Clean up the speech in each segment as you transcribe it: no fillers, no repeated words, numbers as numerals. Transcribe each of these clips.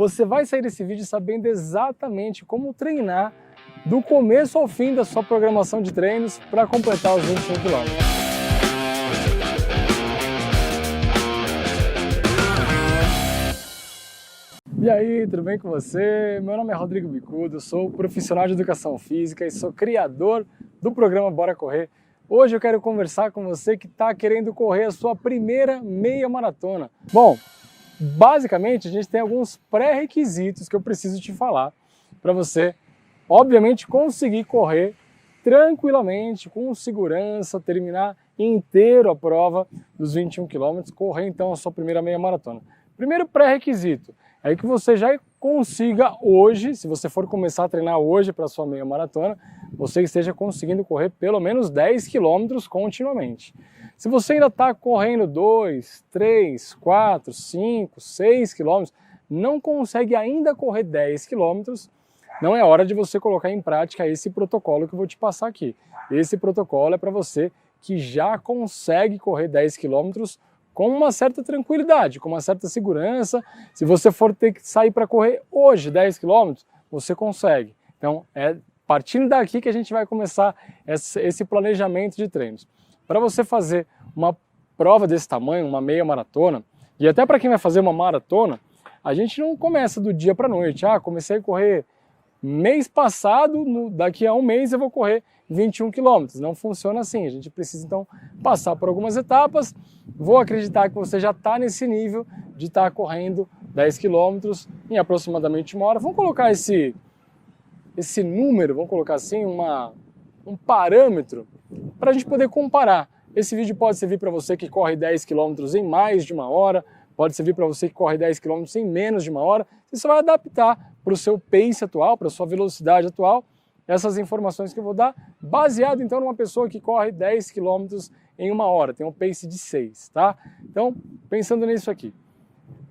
você vai sair desse vídeo sabendo exatamente como treinar do começo ao fim da sua programação de treinos para completar os 21 km. E aí, tudo bem com você? Meu nome é Rodrigo Bicudo, sou profissional de educação física e sou criador do programa Bora Correr. Hoje eu quero conversar com você que está querendo correr a sua primeira meia maratona. Bom, basicamente a gente tem alguns pré-requisitos que eu preciso te falar para você, obviamente, conseguir correr tranquilamente, com segurança, terminar inteiro a prova dos 21 km, correr então a sua primeira meia maratona. Primeiro pré-requisito é que você já consiga hoje, se você for começar a treinar hoje para a sua meia maratona, você esteja conseguindo correr pelo menos 10 km continuamente. Se você ainda está correndo 2, 3, 4, 5, 6 km, não consegue ainda correr 10 km, não é hora de você colocar em prática esse protocolo que eu vou te passar aqui. Esse protocolo é para você que já consegue correr 10 km com uma certa tranquilidade, com uma certa segurança. Se você for ter que sair para correr hoje 10 km, você consegue. Então é partindo daqui que a gente vai começar esse planejamento de treinos. Para você fazer uma prova desse tamanho, uma meia maratona, e até para quem vai fazer uma maratona, a gente não começa do dia para a noite. Comecei a correr mês passado, daqui a um mês eu vou correr 21 km. Não funciona assim. A gente precisa então passar por algumas etapas. Vou acreditar que você já está nesse nível de estar correndo 10 km em aproximadamente uma hora. Vamos colocar esse número, vamos colocar assim, um parâmetro para a gente poder comparar. Esse vídeo pode servir para você que corre 10 km em mais de uma hora, pode servir para você que corre 10 km em menos de uma hora. Você vai adaptar para o seu pace atual, para a sua velocidade atual, essas informações que eu vou dar, baseado então numa pessoa que corre 10 km em uma hora, tem um pace de 6, tá? Então, pensando nisso aqui,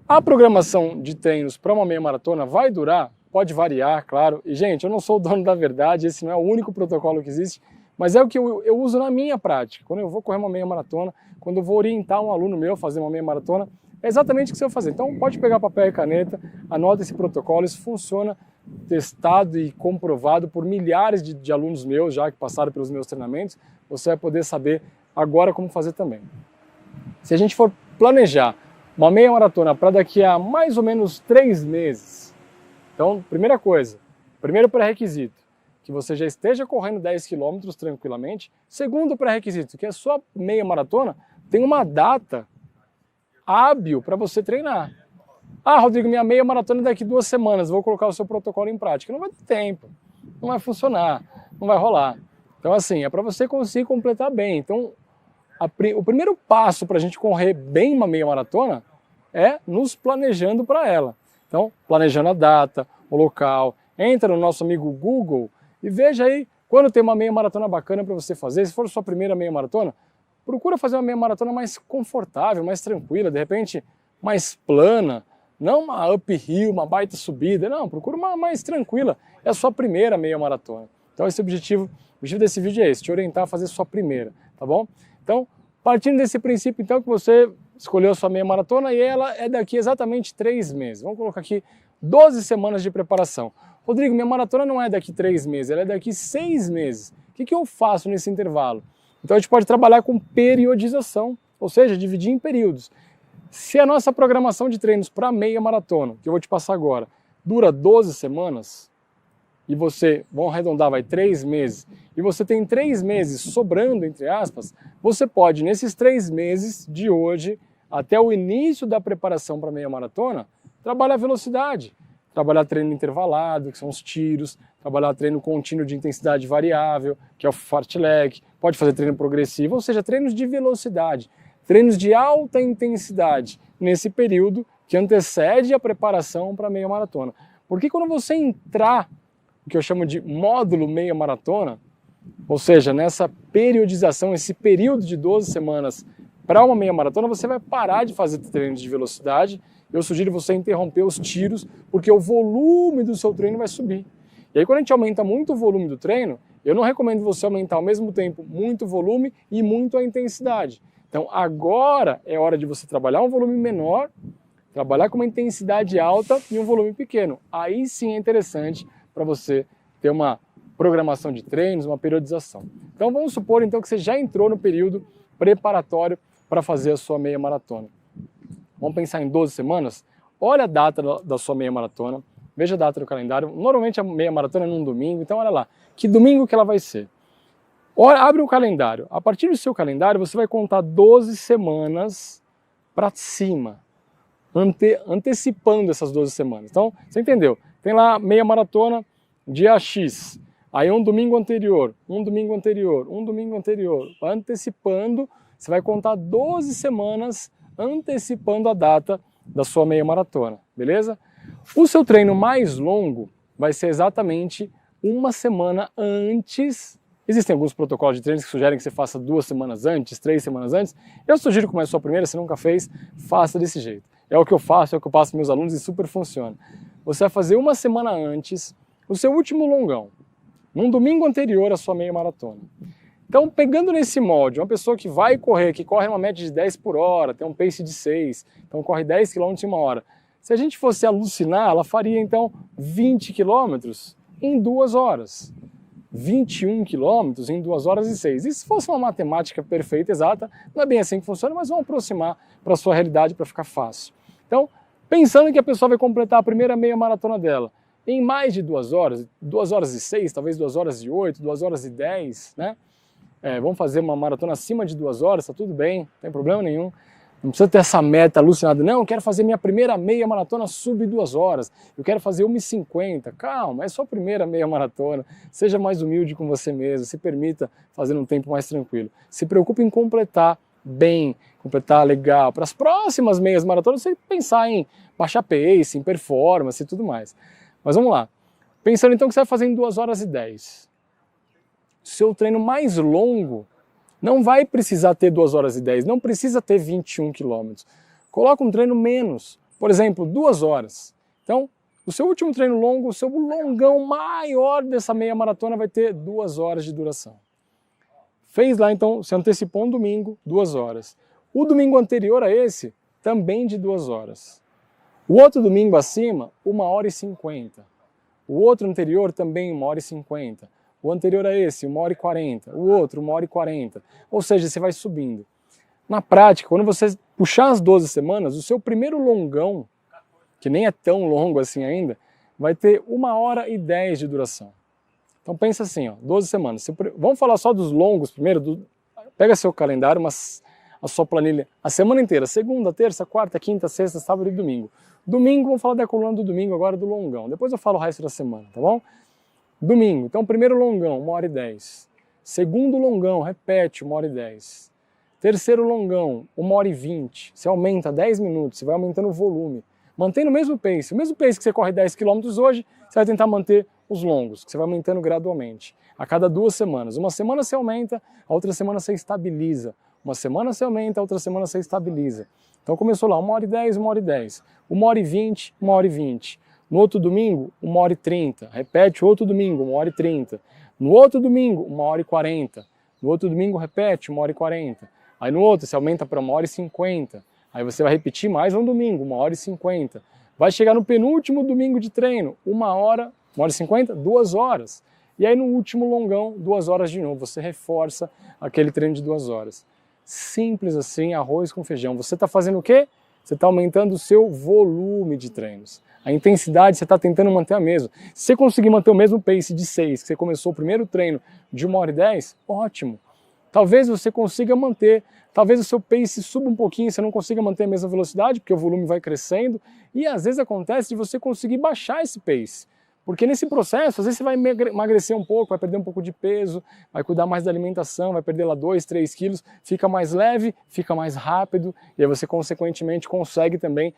a programação de treinos para uma meia maratona vai durar, pode variar, claro, e gente, eu não sou o dono da verdade, esse não é o único protocolo que existe, mas é o que eu uso na minha prática. Quando eu vou correr uma meia maratona, quando eu vou orientar um aluno meu a fazer uma meia maratona, é exatamente o que você vai fazer. Então pode pegar papel e caneta, anota esse protocolo, isso funciona testado e comprovado por milhares de alunos meus já que passaram pelos meus treinamentos, você vai poder saber agora como fazer também. Se a gente for planejar uma meia maratona para daqui a mais ou menos 3 meses, então primeira coisa, primeiro pré-requisito, que você já esteja correndo 10 km tranquilamente. Segundo pré-requisito, que a sua meia maratona tem uma data hábil para você treinar. Rodrigo, minha meia maratona é daqui 2 semanas, vou colocar o seu protocolo em prática. Não vai ter tempo, não vai funcionar, não vai rolar. Então assim, é para você conseguir completar bem. Então o primeiro passo para a gente correr bem uma meia maratona é nos planejando para ela. Então, planejando a data, o local, entra no nosso amigo Google e veja aí quando tem uma meia maratona bacana para você fazer. Se for sua primeira meia maratona, procura fazer uma meia maratona mais confortável, mais tranquila, de repente mais plana, não uma uphill, uma baita subida, não, procura uma mais tranquila, é a sua primeira meia maratona. Então o objetivo desse vídeo é esse, te orientar a fazer sua primeira, tá bom? Então, partindo desse princípio então que você escolheu a sua meia maratona e ela é daqui exatamente 3 meses, vamos colocar aqui 12 semanas de preparação. Rodrigo, minha maratona não é daqui 3 meses, ela é daqui 6 meses. O que eu faço nesse intervalo? Então a gente pode trabalhar com periodização, ou seja, dividir em períodos. Se a nossa programação de treinos para meia maratona, que eu vou te passar agora, dura 12 semanas, e você, vamos arredondar, vai 3 meses, e você tem 3 meses sobrando, entre aspas, você pode, nesses 3 meses de hoje, até o início da preparação para meia maratona, trabalhar velocidade. Trabalhar treino intervalado, que são os tiros, trabalhar treino contínuo de intensidade variável, que é o fartlek, pode fazer treino progressivo, ou seja, treinos de velocidade, treinos de alta intensidade, nesse período que antecede a preparação para a meia maratona. Porque quando você entrar, o que eu chamo de módulo meia maratona, ou seja, nessa periodização, esse período de 12 semanas para uma meia maratona, você vai parar de fazer treinos de velocidade. Eu sugiro você interromper os tiros, porque o volume do seu treino vai subir. E aí quando a gente aumenta muito o volume do treino, eu não recomendo você aumentar ao mesmo tempo muito o volume e muito a intensidade. Então agora é hora de você trabalhar um volume menor trabalhar com uma intensidade alta e um volume pequeno. Aí sim é interessante para você ter uma programação de treinos, uma periodização. Então vamos supor então que você já entrou no período preparatório para fazer a sua meia maratona. Vamos pensar em 12 semanas? Olha a data da sua meia maratona, veja a data do calendário. Normalmente a meia maratona é num domingo, então olha lá, que domingo que ela vai ser. Abre o calendário. A partir do seu calendário você vai contar 12 semanas para cima, antecipando essas 12 semanas. Então, você entendeu? Tem lá meia maratona, dia X, aí um domingo anterior, um domingo anterior, um domingo anterior, antecipando, você vai contar 12 semanas antecipando a data da sua meia maratona, beleza? O seu treino mais longo vai ser exatamente uma semana antes. Existem alguns protocolos de treino que sugerem que você faça 2 semanas antes, 3 semanas antes. Eu sugiro que comece a sua primeira, se nunca fez, faça desse jeito. É o que eu faço, é o que eu passo para meus alunos e super funciona. Você vai fazer uma semana antes o seu último longão, num domingo anterior à sua meia maratona. Então, pegando nesse molde, uma pessoa que vai correr, que corre uma média de 10 por hora, tem um pace de 6, então corre 10 km em uma hora. Se a gente fosse alucinar, ela faria então 20 km em 2 horas. 21 km em 2 horas e 6. E se fosse uma matemática perfeita, exata, não é bem assim que funciona, mas vamos aproximar para a sua realidade para ficar fácil. Então, pensando que a pessoa vai completar a primeira meia maratona dela em mais de 2 horas, 2 horas e 6, talvez 2 horas e 8, 2 horas e 10, né? Vamos fazer uma maratona acima de 2 horas, tá tudo bem, não tem problema nenhum. Não precisa ter essa meta alucinada. Não, eu quero fazer minha primeira meia maratona sub 2 horas. Eu quero fazer 1h50. Calma, é só a primeira meia maratona. Seja mais humilde com você mesmo. Se permita fazer um tempo mais tranquilo. Se preocupe em completar bem, completar legal. Para as próximas meias maratonas, você pensar em baixar pace, em performance e tudo mais. Mas vamos lá. Pensando então que você vai fazer em 2 horas e 10. Seu treino mais longo não vai precisar ter 2 horas e 10, não precisa ter 21 km. Coloca um treino menos, por exemplo, 2 horas. Então, o seu último treino longo, o seu longão maior dessa meia maratona vai ter 2 horas de duração. Fez lá então, se antecipou um domingo, 2 horas. O domingo anterior a esse, também de 2 horas. O outro domingo acima, 1h50. O outro anterior também 1h50. O anterior a esse, 1h40, o outro, 1h40. Ou seja, você vai subindo. Na prática, quando você puxar as 12 semanas, o seu primeiro longão, que nem é tão longo assim ainda, vai ter 1h10 de duração. Então pensa assim, ó, 12 semanas. Vamos falar só dos longos primeiro. Pega seu calendário, a sua planilha, a semana inteira. Segunda, terça, quarta, quinta, sexta, sábado e domingo. Domingo, vamos falar da coluna do domingo agora, do longão. Depois eu falo o resto da semana, tá bom? Domingo, então primeiro longão, 1h10. Segundo longão, repete, 1h10. Terceiro longão, 1h20. Você aumenta 10 minutos, você vai aumentando o volume. Mantendo o mesmo pace que você corre 10 km hoje, você vai tentar manter os longos, que você vai aumentando gradualmente. A cada 2 semanas. Uma semana você aumenta, a outra semana você estabiliza. Uma semana você aumenta, a outra semana você estabiliza. Então começou lá, 1h10, 1h10. 1h20, 1h20. No outro domingo, 1h30. Repete outro domingo, 1h30. No outro domingo, 1h40. No outro domingo, repete, 1h40. Aí no outro, você aumenta para 1h50. Aí você vai repetir mais um domingo, 1h50. Vai chegar no penúltimo domingo de treino, 1h50, 2 horas. E aí no último longão, 2 horas de novo. Você reforça aquele treino de 2 horas. Simples assim, arroz com feijão. Você está fazendo o quê? Você está aumentando o seu volume de treinos. A intensidade você está tentando manter a mesma. Se você conseguir manter o mesmo pace de 6, que você começou o primeiro treino de 1h10, ótimo. Talvez você consiga manter, talvez o seu pace suba um pouquinho, você não consiga manter a mesma velocidade, porque o volume vai crescendo, e às vezes acontece de você conseguir baixar esse pace. Porque nesse processo, às vezes você vai emagrecer um pouco, vai perder um pouco de peso, vai cuidar mais da alimentação, vai perder lá 2, 3 quilos, fica mais leve, fica mais rápido, e aí você consequentemente consegue também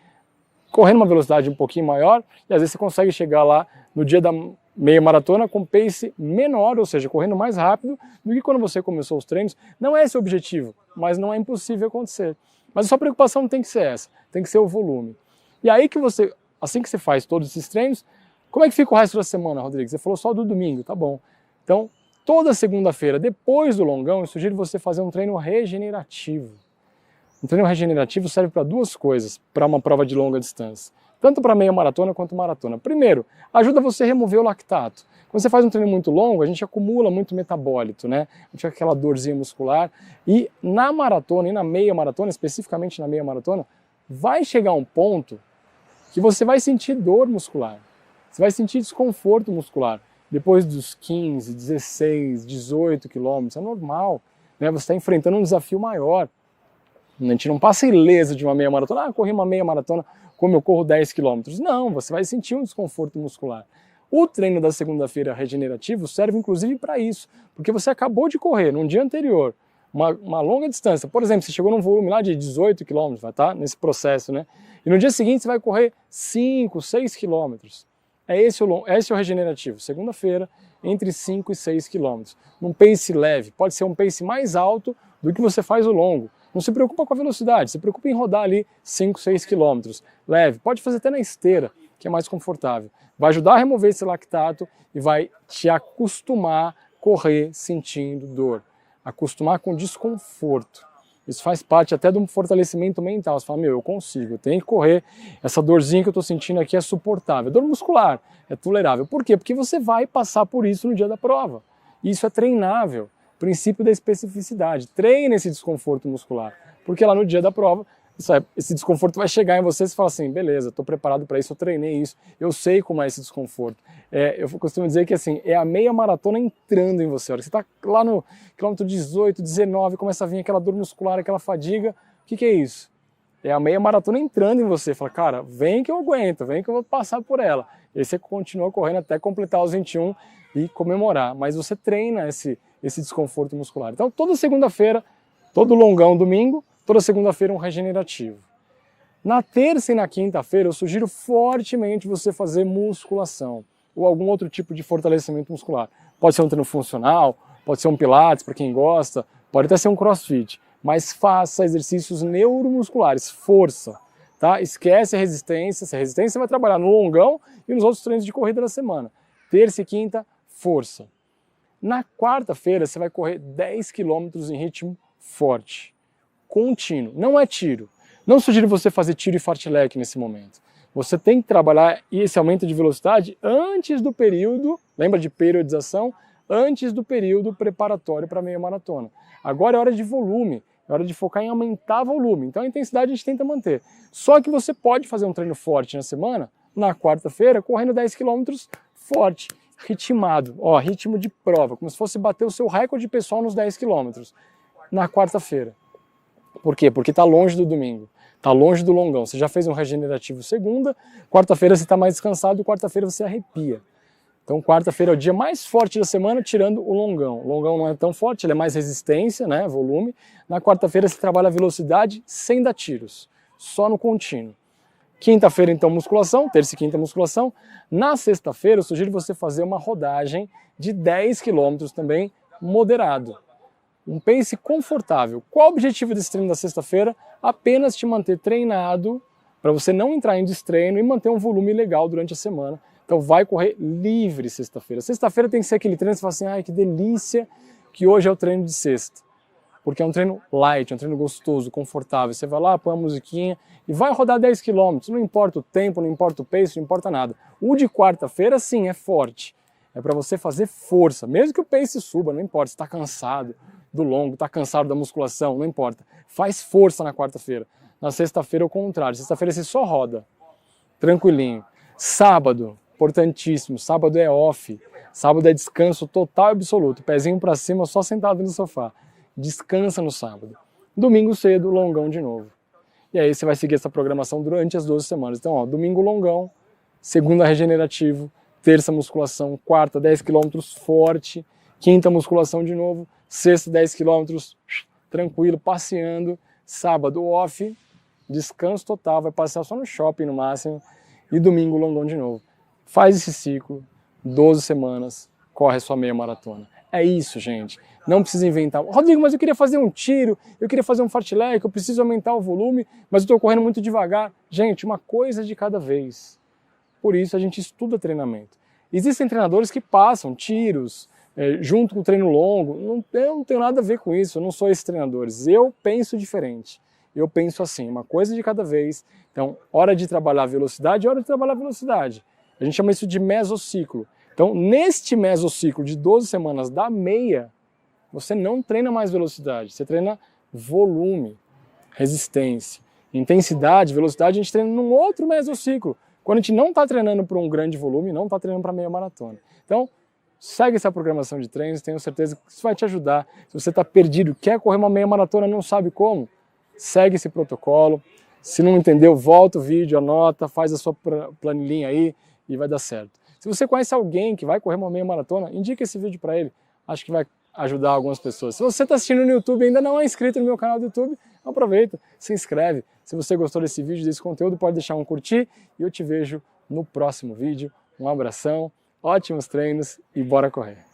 correr numa velocidade um pouquinho maior, e às vezes você consegue chegar lá no dia da meia maratona com pace menor, ou seja, correndo mais rápido do que quando você começou os treinos. Não é esse o objetivo, mas não é impossível acontecer. Mas a sua preocupação tem que ser essa, tem que ser o volume. E aí que você, assim que você faz todos esses treinos, como é que fica o resto da semana, Rodrigo? Você falou só do domingo, tá bom. Então, toda segunda-feira, depois do longão, eu sugiro você fazer um treino regenerativo. Um treino regenerativo serve para duas coisas, para uma prova de longa distância. Tanto para meia maratona quanto maratona. Primeiro, ajuda você a remover o lactato. Quando você faz um treino muito longo, a gente acumula muito metabólito, né? A gente fica com aquela dorzinha muscular. E na maratona e na meia maratona, especificamente na meia maratona, vai chegar um ponto que você vai sentir dor muscular. Você vai sentir desconforto muscular. Depois dos 15, 16, 18 quilômetros, é normal, né? Você está enfrentando um desafio maior. A gente não passa ileso de uma meia maratona. Ah, corri uma meia maratona como eu corro 10 quilômetros. Não, você vai sentir um desconforto muscular. O treino da segunda-feira regenerativo serve inclusive para isso, porque você acabou de correr num dia anterior uma longa distância. Por exemplo, você chegou num volume lá de 18 km, vai estar nesse processo, né? E no dia seguinte você vai correr 5, 6 km. Esse é o regenerativo. Segunda-feira, entre 5 e 6 km. Num pace leve, pode ser um pace mais alto do que você faz o longo. Não se preocupa com a velocidade, se preocupa em rodar ali 5, 6 km. Leve, pode fazer até na esteira, que é mais confortável. Vai ajudar a remover esse lactato e vai te acostumar a correr sentindo dor. Acostumar com desconforto. Isso faz parte até do fortalecimento mental. Você fala, meu, eu consigo, eu tenho que correr, essa dorzinha que eu estou sentindo aqui é suportável. Dor muscular é tolerável. Por quê? Porque você vai passar por isso no dia da prova. Isso é treinável. Princípio da especificidade. Treine esse desconforto muscular. Porque lá no dia da prova, esse desconforto vai chegar em você e você fala assim, beleza, estou preparado para isso, eu treinei isso, eu sei como é esse desconforto. Eu costumo dizer que assim, é a meia maratona entrando em você. A hora que você está lá no quilômetro 18, 19, começa a vir aquela dor muscular, aquela fadiga, o que é isso? É a meia maratona entrando em você. Fala, cara, vem que eu aguento, vem que eu vou passar por ela. E aí você continua correndo até completar os 21 e comemorar. Mas você treina esse desconforto muscular. Então toda segunda-feira, todo longão domingo, toda segunda-feira um regenerativo. Na terça e na quinta-feira eu sugiro fortemente você fazer musculação ou algum outro tipo de fortalecimento muscular. Pode ser um treino funcional, pode ser um pilates para quem gosta, pode até ser um crossfit, mas faça exercícios neuromusculares, força, tá? Esquece a resistência, essa resistência você vai trabalhar no longão e nos outros treinos de corrida da semana. Terça e quinta, força. Na quarta-feira você vai correr 10 km em ritmo forte, contínuo, não é tiro. Não sugiro você fazer tiro e fartlek nesse momento. Você tem que trabalhar esse aumento de velocidade antes do período, lembra de periodização? Antes do período preparatório para a meia maratona. Agora é hora de volume, é hora de focar em aumentar volume. Então a intensidade a gente tenta manter. Só que você pode fazer um treino forte na semana, na quarta-feira, correndo 10 km forte, ritmado, ó, ritmo de prova, como se fosse bater o seu recorde pessoal nos 10 km na quarta-feira. Por quê? Porque está longe do domingo, está longe do longão. Você já fez um regenerativo segunda, quarta-feira você está mais descansado, quarta-feira você arrepia. Então quarta-feira é o dia mais forte da semana, tirando o longão. O longão não é tão forte, ele é mais resistência, né, volume. Na quarta-feira você trabalha a velocidade sem dar tiros, só no contínuo. Quinta-feira então musculação, terça e quinta musculação. Na sexta-feira eu sugiro você fazer uma rodagem de 10 km também, moderado. Um pace confortável. Qual o objetivo desse treino da sexta-feira? Apenas te manter treinado, para você não entrar em destreino e manter um volume legal durante a semana. Então vai correr livre sexta-feira. Sexta-feira tem que ser aquele treino que você fala assim, ai que delícia que hoje é o treino de sexta. Porque é um treino light, é um treino gostoso, confortável. Você vai lá, põe a musiquinha e vai rodar 10 km. Não importa o tempo, não importa o pace, não importa nada. O de quarta-feira sim, é forte. É para você fazer força, mesmo que o pace suba, não importa, você está cansado do longo, está cansado da musculação, não importa. Faz força na quarta-feira. Na sexta-feira é o contrário, sexta-feira você só roda, tranquilinho. Sábado, importantíssimo, sábado é off, sábado é descanso total e absoluto, pezinho para cima, só sentado no sofá. Descansa no sábado. Domingo cedo, longão de novo. E aí você vai seguir essa programação durante as 12 semanas. Então, ó, domingo longão, segunda regenerativo, terça musculação, quarta 10 km forte, quinta musculação de novo, sexta 10 km tranquilo, passeando, sábado off, descanso total, vai passear só no shopping no máximo, e domingo longão de novo. Faz esse ciclo, 12 semanas, corre a sua meia maratona. É isso, gente. Não precisa inventar. Rodrigo, mas eu queria fazer um tiro, eu queria fazer um fartlek, eu preciso aumentar o volume, mas eu estou correndo muito devagar. Gente, uma coisa de cada vez. Por isso a gente estuda treinamento. Existem treinadores que passam tiros junto com o treino longo. Eu não tenho nada a ver com isso, eu não sou esses treinadores. Eu penso diferente. eu penso assim, uma coisa de cada vez. Então, hora de trabalhar velocidade, hora de trabalhar velocidade. A gente chama isso de mesociclo. Então, neste mesociclo de 12 semanas da meia, você não treina mais velocidade, você treina volume, resistência. Intensidade, velocidade, a gente treina num outro mesociclo. Quando a gente não está treinando para um grande volume, não está treinando para meia maratona. Então, segue essa programação de treinos, tenho certeza que isso vai te ajudar. Se você está perdido, quer correr uma meia maratona, não sabe como, segue esse protocolo. Se não entendeu, volta o vídeo, anota, faz a sua planilhinha aí e vai dar certo. Se você conhece alguém que vai correr uma meia maratona, indica esse vídeo para ele. Acho que vai ajudar algumas pessoas. Se você está assistindo no YouTube e ainda não é inscrito no meu canal do YouTube, aproveita, se inscreve. Se você gostou desse vídeo, desse conteúdo, pode deixar um curtir e eu te vejo no próximo vídeo. Um abração, ótimos treinos e bora correr!